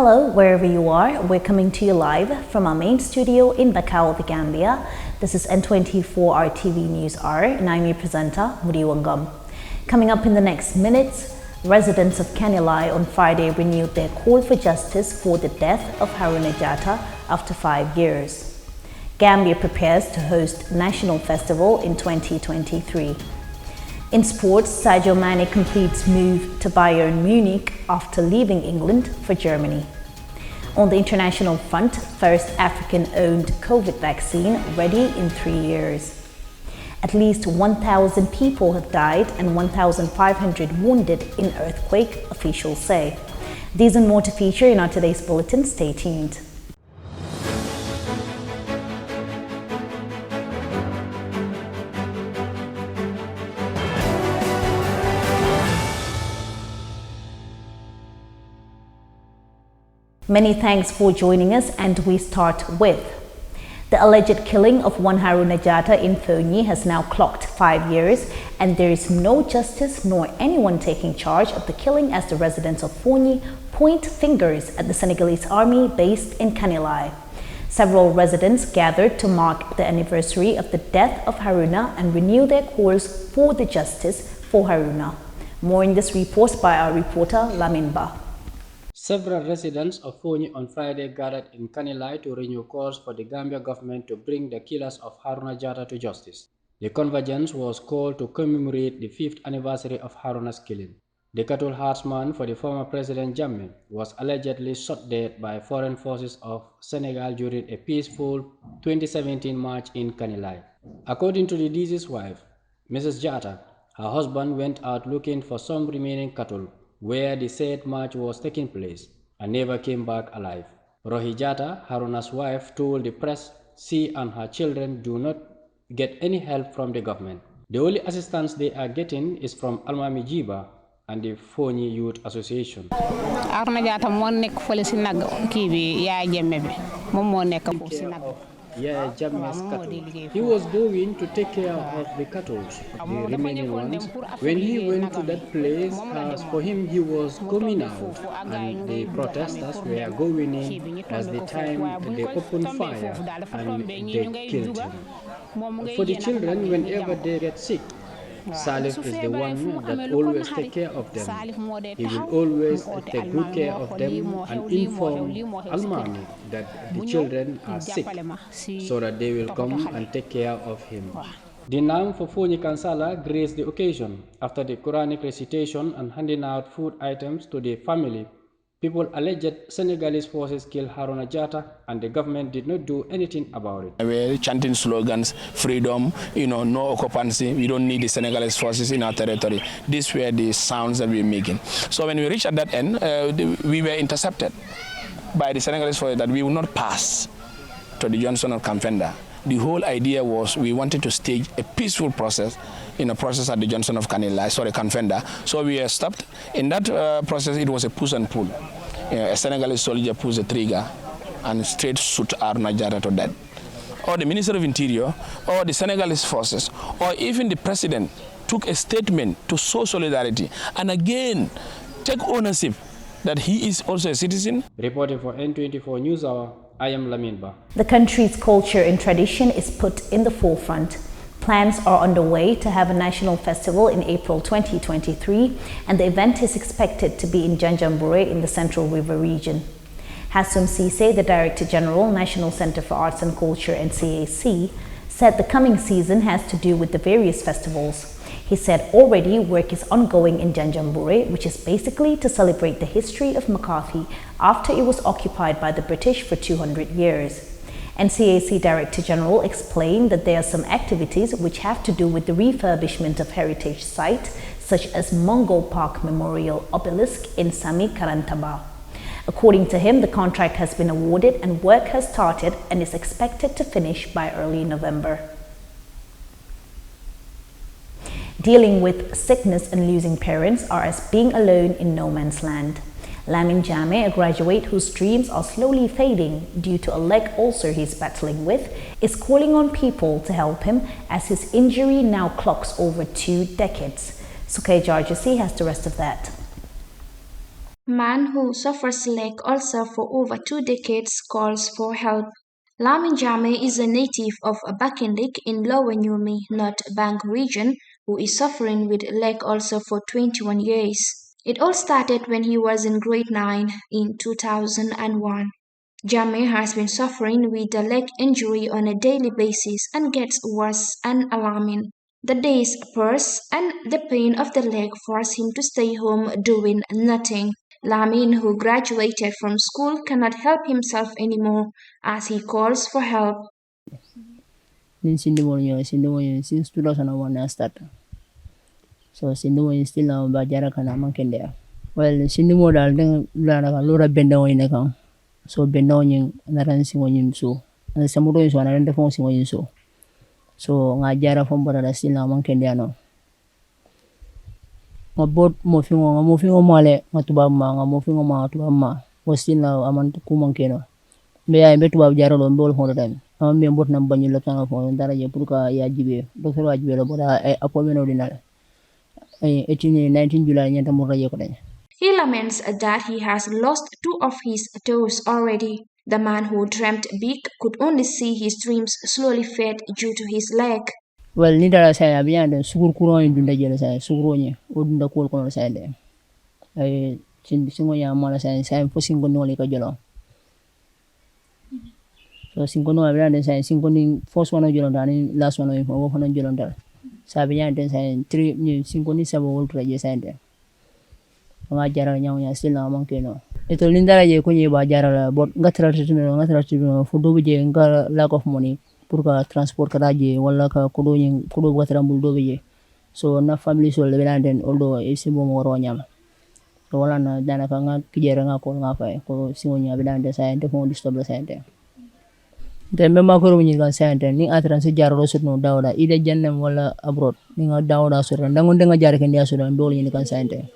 Hello, wherever you are. We're coming to you live from our main studio in Bakau, the Gambia. This is N24 RTV News Hour, and I'm your presenter, Mudiwa Ngum. Coming up in the next minutes, residents of Kanilai on Friday renewed their call for justice for the death of Haruna Jatta after 5 years. Gambia prepares to host National Festival in 2023. In sports, Sadio Mane completes move to Bayern Munich after leaving England for Germany. On the international front, first African-owned COVID vaccine ready in 3 years. At least 1,000 people have died and 1,500 wounded in earthquake, officials say. These and more to feature in our today's bulletin. Stay tuned. Many thanks for joining us, and we start with the alleged killing of one Haruna Jatta in Fonyi has now clocked 5 years, and there is no justice nor anyone taking charge of the killing as the residents of Fonyi point fingers at the Senegalese army based in Kanilai. Several residents gathered to mark the anniversary of the death of Haruna and renew their calls for the justice for Haruna. More in this report by our reporter Lamin Ba. Several residents of Fonyi on Friday gathered in Kanilai to renew calls for the Gambia government to bring the killers of Haruna Jatta to justice. The convergence was called to commemorate the 5th anniversary of Haruna's killing. The cattle herdsman for the former President Jammeh was allegedly shot dead by foreign forces of Senegal during a peaceful 2017 march in Kanilai. According to the deceased's wife, Mrs. Jatta, her husband went out looking for some remaining cattle where the said march was taking place, and never came back alive. Rohi Jatta, Haruna's wife, told the press she and her children do not get any help from the government. The only assistance they are getting is from Almami Jiba and the Fonyi Youth Association. Haruna Jatta mo nek fele ci nag ki bi yaay jemme bi mom mo nek ko ci nag. Yeah, Jammeh's cattle. He was going to take care of the cattle, the remaining ones. When he went to that place, as for him, he was coming out, and the protesters were going in as the time they opened fire and they killed him. For the children, whenever they get sick, Salif is the one that always take care of them. He will always take good care of them and inform Almami that the children are sick so that they will come and take care of him. The Nam for Fonyi Kansala graced the occasion after the Quranic recitation and handing out food items to the family. People alleged Senegalese forces killed Haruna Jatta, and the government did not do anything about it. We're chanting slogans, freedom, no occupancy. We don't need the Senegalese forces in our territory. These were the sounds that we were making. So when we reached at that end, we were intercepted by the Senegalese forces that we would not pass to the Johnson of Kamfenda. The whole idea was we wanted to stage a peaceful process in a process at the Johnson of Kamfenda. So we were stopped. In that process, it was a push and pull. A Senegalese soldier pulls the trigger and straight shoot Haruna Jatta to death. Or the Minister of Interior, or the Senegalese forces, or even the President took a statement to show solidarity and again take ownership that he is also a citizen. Reporting for N24 News Hour, I am Lamin Ba. The country's culture and tradition is put in the forefront. Plans are underway to have a national festival in April 2023, and the event is expected to be in Janjanbureh in the Central River region. Hassoum Cisse, the Director General, National Center for Arts and Culture and CAC, said the coming season has to do with the various festivals. He said already work is ongoing in Janjanbureh, which is basically to celebrate the history of McCarthy after it was occupied by the British for 200 years. NCAC Director General explained that there are some activities which have to do with the refurbishment of heritage sites, such as Mongol Park Memorial Obelisk in Sami Karantaba. According to him, the contract has been awarded and work has started and is expected to finish by early November. Dealing with sickness and losing parents are as being alone in no man's land. Lamin Jammeh, a graduate whose dreams are slowly fading due to a leg ulcer he's battling with, is calling on people to help him as his injury now clocks over 2 decades. Sukay Jarjasi has the rest of that. Man who suffers leg ulcer for over 2 decades calls for help. Lamin Jame is a native of Bakendik in Lower Nyumi, North Bank region, who is suffering with leg ulcer for 21 years. It all started when he was in grade 9 in 2001. Jame has been suffering with the leg injury on a daily basis and gets worse and alarming. The days pass and the pain of the leg forces him to stay home doing nothing. Lamin, who graduated from school, cannot help himself anymore as he calls for help. Since 2001 I started. So Sindimo is still now Bajara Kana Mankendea. Well, Sindimo Dal Lura Bendo in account. So Bendonian Naran Singing so. And Samudo is one and the phone singing so. So Najara from Borada still now Mankendiano. A boat moving on Male, Matubama, moving on Matubama, was still now Amant Kumankeno. May I met to have Jarol on board for them. I am both number you look on for Dara Puka Yajibe, Dr. Ajibel about appointment ordinary. 19 July Yantamura Yokode. He laments that he has lost 2 of his toes already. The man who dreamt big could only see his dreams slowly fade due to his leg. Well, Nidara say Abian and Sukuro in Dunda say Sugronia, Udunda Kolkon side. I Singoya Mala say, I'm for Singono Jolo. So Singono Abian say Singoning first one of Jolon, last one of 100 Jolon. Sabian saying 3 new Singoni Sabo old Raja Sande. Jara Yam still now Monkeno. It will Linda Yakuya Bajara, but Gatra for Dobije and lack of money, Purka transport Karaji, one like a Kudu Watrambu Dobije. So no family so Lebanon, although a Simbo Moronyam. So Walana Danaka Kijaranga Kolnafa, Simonia Belan design to phone disturb the center. The member when you can send any utterance Jarros no doubt, either Janam wala abroad, Ninga Dauda Suran, Dangunga Jarakan Yasuran, Dolly in the consente.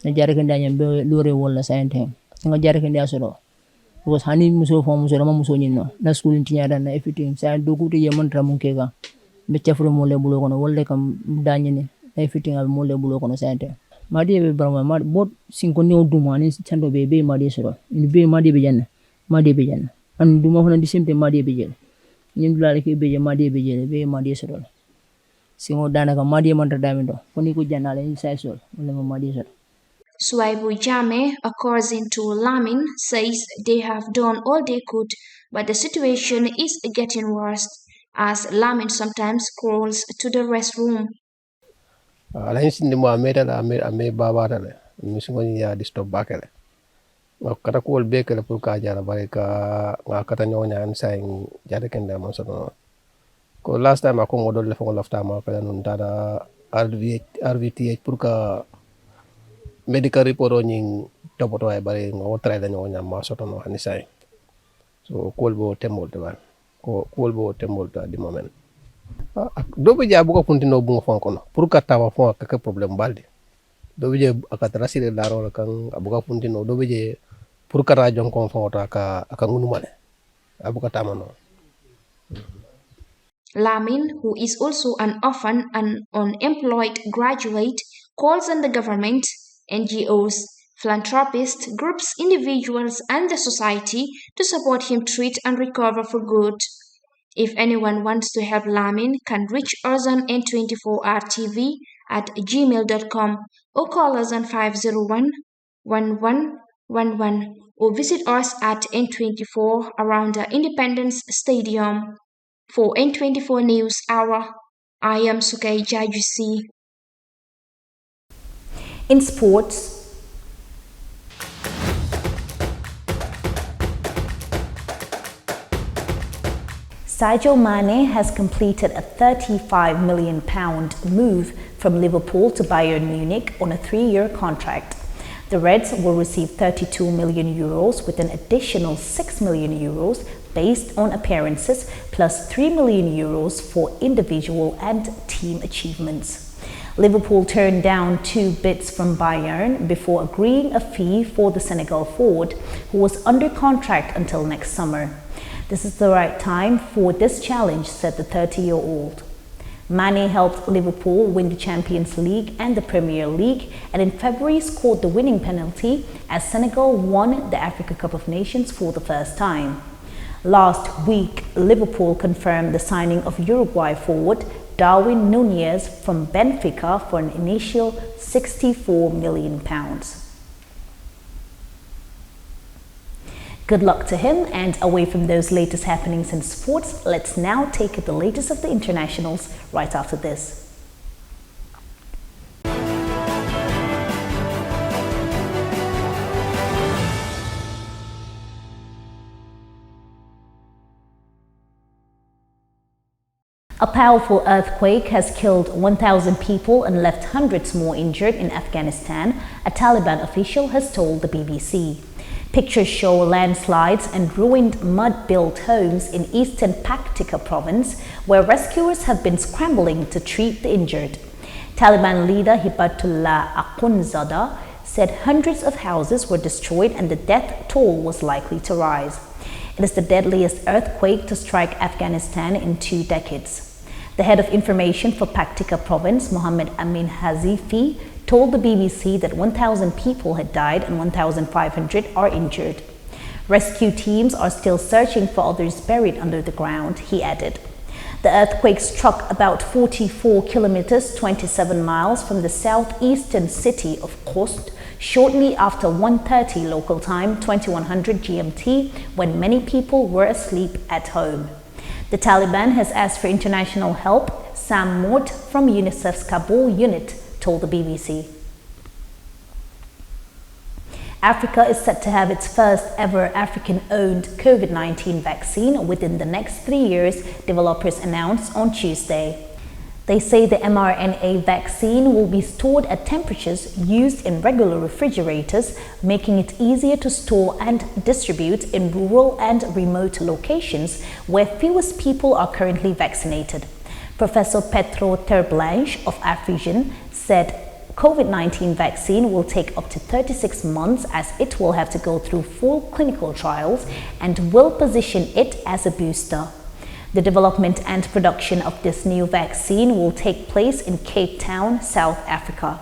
The Jarakan Daniel Lure Walla sent him. Ninga Jarakan Yasuro. It was honey muso from Musonino, not school in Tia and everything. Sad do good to Yamantra Munkega. Betcha from Mole Bullock on a world like Daniel, everything of Mole Bullock on a center. Madi Brahma, both Sinconio Duman is Chando Baby Madisoro, in Bay Madi Bijan. And do more than the same Madi Bijel. You like a Bija Madi Bijel, Bay Madisoro. Singo Danaka Madi Manta Damido, Poniku Janala inside soul, Madisor. Swaibu Jame, according to Lamin, says they have done all they could, but the situation is getting worse, as Lamin sometimes crawls to the restroom. Alain Sindimo Ame Baba, Missing ya disturb Bakele. Kata kuol beke la pulka jara barika kata nyonya an saying jara kenda monsono ko last time ako modol le fong lafta ma kala nun dada RVTH pulka medical report onying topoto ay bare ngo try da nyonya ma soto no hani say so kuol bo temol de ban ko kuol bo temol ta di moment do be jabu ko puntino bu ngo fonko no pulka tawa fon ka problem balde do be je akatra sire daro kan abuka puntino do be je pour kata jonkon fonto aka ngunumale abuka tamano. Lamin, who is also an orphan and unemployed graduate, calls on the government, NGOs, philanthropists, groups, individuals, and the society to support him treat and recover for good. If anyone wants to help Lamin, can reach us on N24RTV at gmail.com or call us on 501 1111 or visit us at N24 around the Independence Stadium. For N24 News Hour, I am Sukay Jajusi. In sports, Sadio Mane has completed a £35 million move from Liverpool to Bayern Munich on a 3-year contract. The Reds will receive €32 million with an additional €6 million based on appearances plus €3 million for individual and team achievements. Liverpool turned down 2 bids from Bayern before agreeing a fee for the Senegal forward, who was under contract until next summer. This is the right time for this challenge, said the 30-year-old. Mane helped Liverpool win the Champions League and the Premier League, and in February scored the winning penalty as Senegal won the Africa Cup of Nations for the first time. Last week, Liverpool confirmed the signing of Uruguay forward Darwin Núñez from Benfica for an initial £64 million. Good luck to him, and away from those latest happenings in sports, let's now take the latest of the internationals right after this. A powerful earthquake has killed 1,000 people and left hundreds more injured in Afghanistan, a Taliban official has told the BBC. Pictures show landslides and ruined mud-built homes in eastern Paktika province, where rescuers have been scrambling to treat the injured. Taliban leader Hibatullah Akhundzada said hundreds of houses were destroyed and the death toll was likely to rise. It is the deadliest earthquake to strike Afghanistan in 2 decades. The head of information for Paktika province, Mohammed Amin Hazifi, told the BBC that 1,000 people had died and 1,500 are injured. Rescue teams are still searching for others buried under the ground, he added. The earthquake struck about 44 kilometers, 27 miles from the southeastern city of Khost shortly after 1:30 local time, 2100 GMT, when many people were asleep at home. The Taliban has asked for international help, Sam Mort from UNICEF's Kabul unit told the BBC. Africa is set to have its first ever African-owned COVID-19 vaccine within the next 3 years, developers announced on Tuesday. They say the mRNA vaccine will be stored at temperatures used in regular refrigerators, making it easier to store and distribute in rural and remote locations where fewest people are currently vaccinated. Professor Petro Terblanche of Afrigen said COVID-19 vaccine will take up to 36 months as it will have to go through full clinical trials and will position it as a booster. The development and production of this new vaccine will take place in Cape Town, South Africa.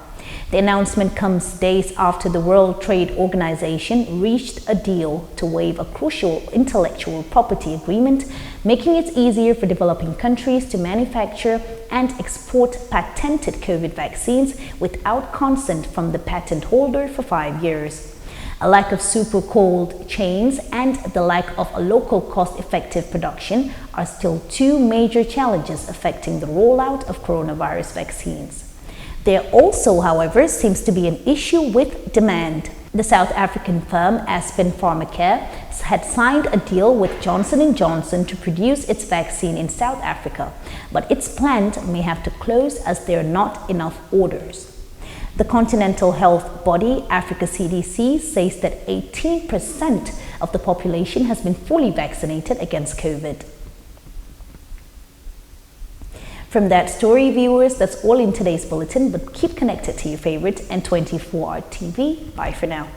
The announcement comes days after the World Trade Organization reached a deal to waive a crucial intellectual property agreement, making it easier for developing countries to manufacture and export patented COVID vaccines without consent from the patent holder for 5 years. A lack of super cold chains and the lack of a local cost-effective production are still 2 major challenges affecting the rollout of coronavirus vaccines. There also, however, seems to be an issue with demand. The South African firm Aspen Pharmacare had signed a deal with Johnson & Johnson to produce its vaccine in South Africa, but its plant may have to close as there are not enough orders. The continental health body, Africa CDC, says that 18% of the population has been fully vaccinated against COVID. From that story, viewers, that's all in today's bulletin, but keep connected to your favorite N24 TV. Bye for now.